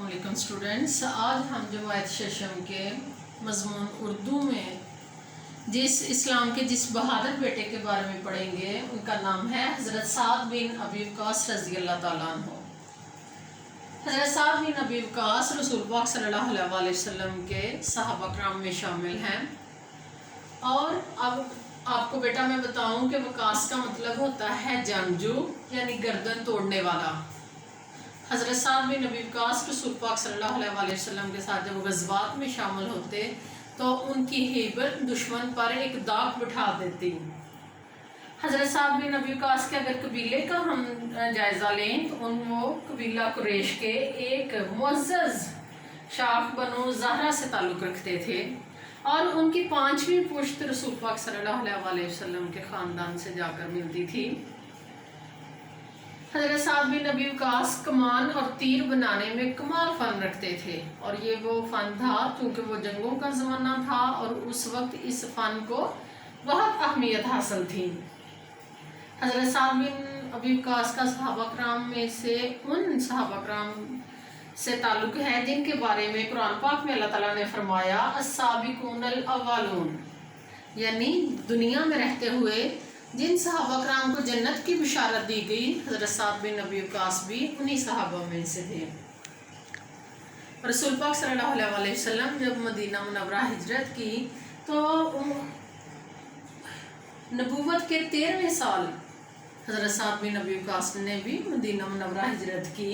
अस्सलाम वालेकुम स्टूडेंट्स। आज हम जमायत शशम के मज़मून उर्दू में जिस बहादुर बेटे के बारे में पढ़ेंगे उनका नाम है हज़रत साद बिन अबी वक़ास रज़ी अल्लाह ताला अन्हु। हज़रत साद बिन अबी वक़ास रसूल पाक सल्लल्लाहु अलैहि वसल्लम के सहाबा कराम में शामिल हैं। और अब आपको बेटा मैं बताऊं कि वक़ास का मतलब होता है जंगजू, यानी गर्दन तोड़ने वाला। हज़रत साद बिन अबी वक़ास रसूल पाक सल्लल्लाहु अलैहि वसल्लम के साथ जब गज़वात में शामिल होते तो उनकी हिब्बत दुश्मन पर एक दाग बिठा देती। हज़रत साद बिन अबी वक़ास के अगर कबीले का हम जायज़ा लें तो वो कबीला कुरैश के एक मुअज़्ज़ज़ शाख बनो ज़हरा से ताल्लुक़ रखते थे और उनकी 5वीं पुश्त रसूल पाक सल्लल्लाहु अलैहि वसल्लम के ख़ानदान से जाकर मिलती थी। हज़रत साद बिन अबी वक़ास कमान और तीर बनाने में कमाल फ़न रखते थे और ये वो फ़न था क्योंकि वो जंगों का ज़माना था और उस वक्त इस फ़न को बहुत अहमियत हासिल थी। हज़रत साद बिन अबी वक़ास का सहाबा कराम में से उन सहाबा कराम से ताल्लुक़ है जिनके बारे में कुरान पाक में अल्लाह ताला ने फरमाया अस्साबिकूनल अव्वलून, यानी दुनिया में रहते हुए जिन सहाबा कराम को जन्नत की बिशारत दी गई, हज़रत साद बिन अबी वक़ास भी उन्हीं सहाबा में से थे। रसूल पाक सल्लल्लाहु अलैहि वसल्लम जब मदीना मुनव्वरा हिजरत की तो नबूवत के 13वें साल हज़रत साद बिन अबी वक़ास ने भी मदीना मुनव्वरा हिजरत की।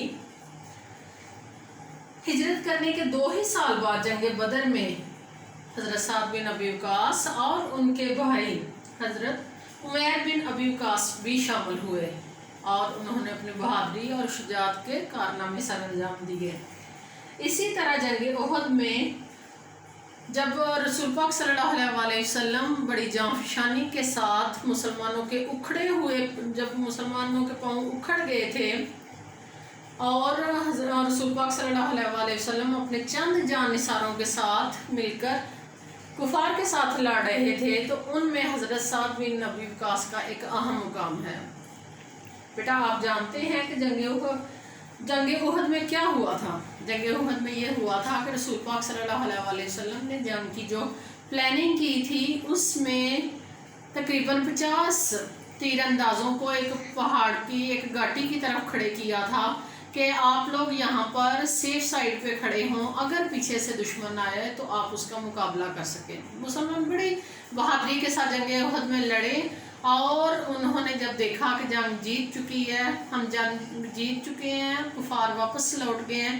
हिजरत करने के 2 ही साल बाद जंग बदर में हज़रत साद बिन अबी वक़ास और उनके भाई हज़रत उमैर बिन अबी वक़ास भी शामिल हुए और उन्होंने अपनी बहादुरी और शुजाअत के कारनामे सर अंजाम दिए। इसी तरह जंग उहद में जब रसूल पाक सल्लल्लाहु अलैहि वसल्लम बड़ी जांफशानी के साथ मुसलमानों के पाँव उखड़ गए थे और रसूल पाक सल्लल्लाहु अलैहि वसल्लम अपने चंद जानिसारों के साथ मिलकर कुफार के साथ लड़ रहे थे, तो उनमें हज़रत साद बिन अबी वक़ास का एक अहम मुकाम है। बेटा आप जानते हैं कि जंग उहद में क्या हुआ था। जंग उहद में ये हुआ था कि रसूल पाक सल्लल्लाहु अलैहि वसल्लम ने जंग की जो प्लानिंग की थी उसमें तकरीबन 50 तीरंदाजों को एक पहाड़ की एक घाटी की तरफ खड़े किया था कि आप लोग यहाँ पर सेफ साइड पे खड़े हों, अगर पीछे से दुश्मन आए तो आप उसका मुकाबला कर सकें। मुसलमान बड़ी बहादुरी के साथ जंग उहद में लड़े और उन्होंने जब देखा कि जंग जीत चुकी है, हम जंग जीत चुके हैं, कुफार वापस लौट गए हैं,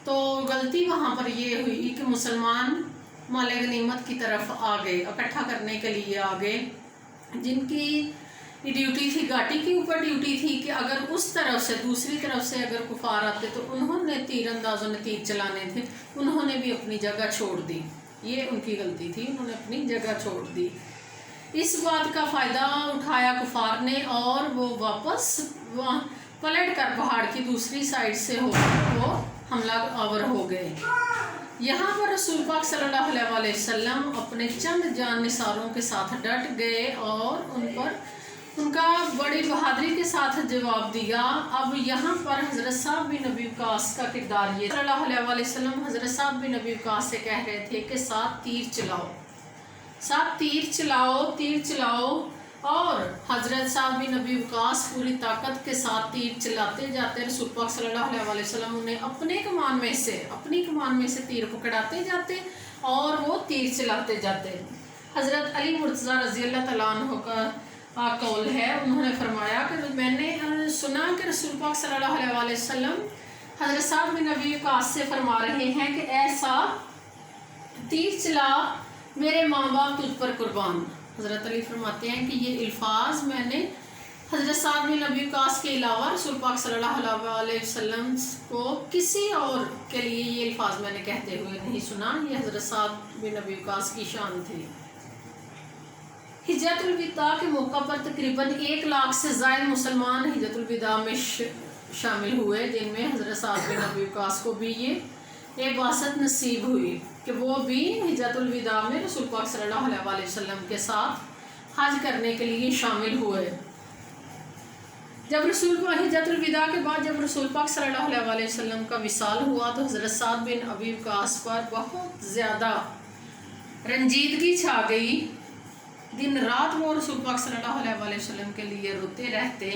तो गलती वहाँ पर ये हुई कि मुसलमान माल गनीमत की तरफ आ गए, इकट्ठा करने के लिए आ गए। जिनकी ड्यूटी थी, घाटी के ऊपर ड्यूटी थी कि अगर उस तरफ से दूसरी तरफ से अगर कुफार आते तो उन्होंने तीरंदाजों ने तीर चलाने थे, उन्होंने भी अपनी जगह छोड़ दी। ये उनकी गलती थी, उन्होंने अपनी जगह छोड़ दी। इस बात का फ़ायदा उठाया कुफार ने और वो वापस पलट कर पहाड़ की दूसरी साइड से होकर वो हमला आवर हो गए। यहाँ पर रसूल पाक सल्लल्लाहु अलैहि वसल्लम अपने चंद जानिसारों के साथ डट गए और उन पर उनका बड़ी बहादुरी के साथ जवाब दिया। अब यहाँ पर हज़रत साद बिन अबी वक़ास का किरदार ये सल्लल्लाहु अलैहि वसल्लम हज़रत साद बिन अबी वक़ास से कह रहे थे कि 7 तीर चलाओ, 7 तीर चलाओ, तीर चलाओ। और हज़रत साद बिन अबी वक़ास पूरी ताकत के साथ तीर चलाते जाते रसूल पाक सल्लल्लाहु अलैहि वसल्लम उन्हें अपनी कमान में से तीर पकड़ाते जाते और वो तीर चलाते जाते। हज़रत अली मुर्तज़ा रज़ी अल्लाह तआला अन्हु का कौल है, उन्होंने फरमाया कि मैंने सुना कि रसूल पाक सल्लल्लाहु अलैहि वसल्लम हज़रत साद बिन अबी वक़ास से फरमा रहे हैं कि ऐसा तीर चला मेरे माँ बाप तुझ पर कुर्बान। हज़रत अली फरमाते हैं कि ये अल्फाज मैंने हज़रत साद बिन अबी वक़ास के अलावा रसूल पाक सल्लल्लाहु अलैहि वसल्लम को किसी और के लिए ये अल्फाज मैंने कहते हुए नहीं सुना। ये हज़रत साद बिन अबी वक़ास की शान थी। हिजरतुल विदा के मौका पर तकरीबन 1 लाख से ज़ायद मुसलमान हिजरतुल विदा में शामिल हुए, जिनमें हज़रत साद बिन अबी वक़ास को भी ये बासत नसीब हुई कि वो भी हिजरतुल विदा में रसूल पाक सल्लल्लाहु अलैहि वसल्लम के साथ हज करने के लिए शामिल हुए। जब रसूल पाक हिज्जतुल विदा के बाद जब रसूल पाक सल्लल्लाहु अलैहि वसल्लम का विसाल हुआ तो हज़रत साद बिन अबी वक़ास पर बहुत ज़्यादा रंजीदगी छा गई। दिन रात वो रसूल पाक सल्लल्लाहु अलैहि वसल्लम के लिए रोते रहते।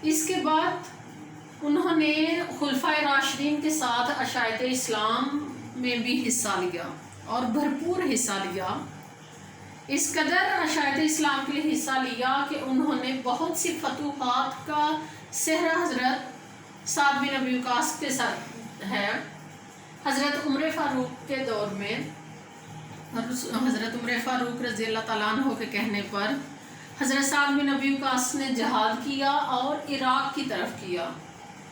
इसके बाद उन्होंने खुलफाए राशिदीन के साथ अशायत इस्लाम में भी हिस्सा लिया और भरपूर हिस्सा लिया। इस कदर अशायत इस्लाम के लिए हिस्सा लिया कि उन्होंने बहुत सी फतूहात का सेहरा हज़रत साद बिन अबी वक़ास के साथ है। हज़रत उमर फ़ारूक के दौर में हज़रत उमर फ़ारूक रज़ी अल्लाह तआला अन्हु के कहने पर हज़रत साद बिन अबी वक़ास ने जहाद किया और इराक़ की तरफ किया।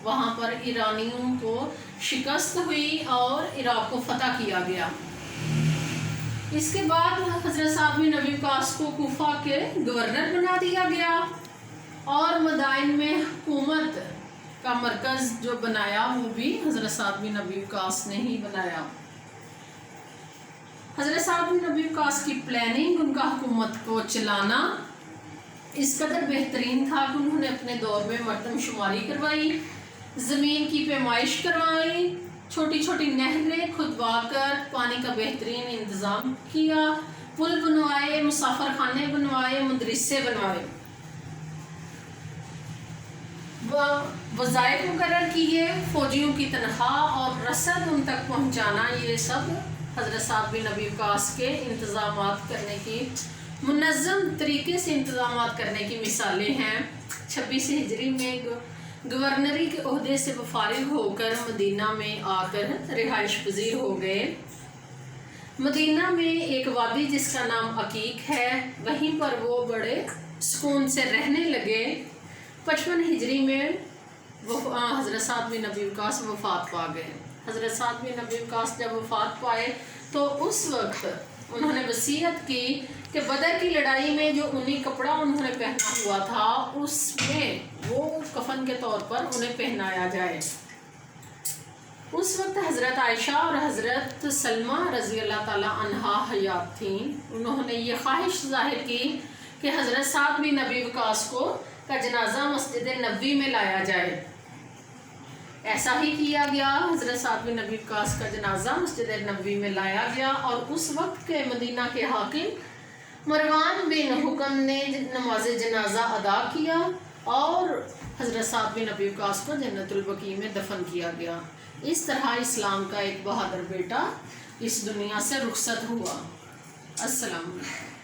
वहाँ पर ईरानियों को शिकस्त हुई और इराक़ को फ़तह किया गया। इसके बाद हज़रत साद बिन अबी वक़ास को कूफा के गवर्नर बना दिया गया और मदाइन में हुकूमत का मरकज़ जो बनाया वो भी हज़रत साद बिन अबी वक़ास ने ही बनाया। हज़रत साद बिन अबी वक़ास की प्लानिंग, उनका हुकूमत को चलाना इस कदर बेहतरीन था कि उन्होंने अपने दौर में मरदमशुमारी करवाई, ज़मीन की पैमाइश करवाई, छोटी छोटी नहरें खुदवाकर पानी का बेहतरीन इंतज़ाम किया, पुल बनवाए, मुसाफर खाने बनवाए, मदरसे बनवाए, वज़ाइफ मुकर्रर किए, फ़ौजियों की तनख्वाह और रसद उन तक पहुँचाना, ये सब हज़रत साद बिन अबी वक़ास के इंतज़ामात करने की, मुनज़्ज़म तरीके से इंतज़ामात करने की मिसालें हैं। 26 हिजरी में गवर्नरी के ओहदे से वो फारिग होकर मदीना में आकर रिहाइश पजीर हो गए। मदीना में एक वादी जिसका नाम अकीक है, वहीं पर वो बड़े सुकून से रहने लगे। 55 हिजरी में वो हज़रत साद बिन अबी वक़ास वफ़ात पा गए। हज़रत साद बिन अबी वक़ास जब वफ़ात पाए तो उस वक्त उन्होंने वसीयत की कि बदर की लड़ाई में जो ऊनी कपड़ा उन्होंने पहना हुआ था उसमें वो कफन के तौर पर उन्हें पहनाया जाए। उस वक्त हज़रत आयशा और हज़रत सलमा रज़ी अल्लाह ताला अन्हा हयात थीं। उन्होंने ये ख्वाहिश ज़ाहिर की कि हज़रत साद बिन अबी वक़ास का जनाजा मस्जिद नबवी में लाया जाए। ऐसा ही किया गया। हज़रत साद बिन अबी वक़ास का जनाजा मस्जिद नबवी में लाया गया और उस वक्त के मदीना के हाकिम मरवान बिन हुक्म ने नमाज जनाजा अदा किया और हज़रत साद बिन अबी वक़ास को जन्नतुल बकी में दफन किया गया। इस तरह इस्लाम का एक बहादुर बेटा इस दुनिया से रुखसत हुआ। अस्सलाम वालेकुम।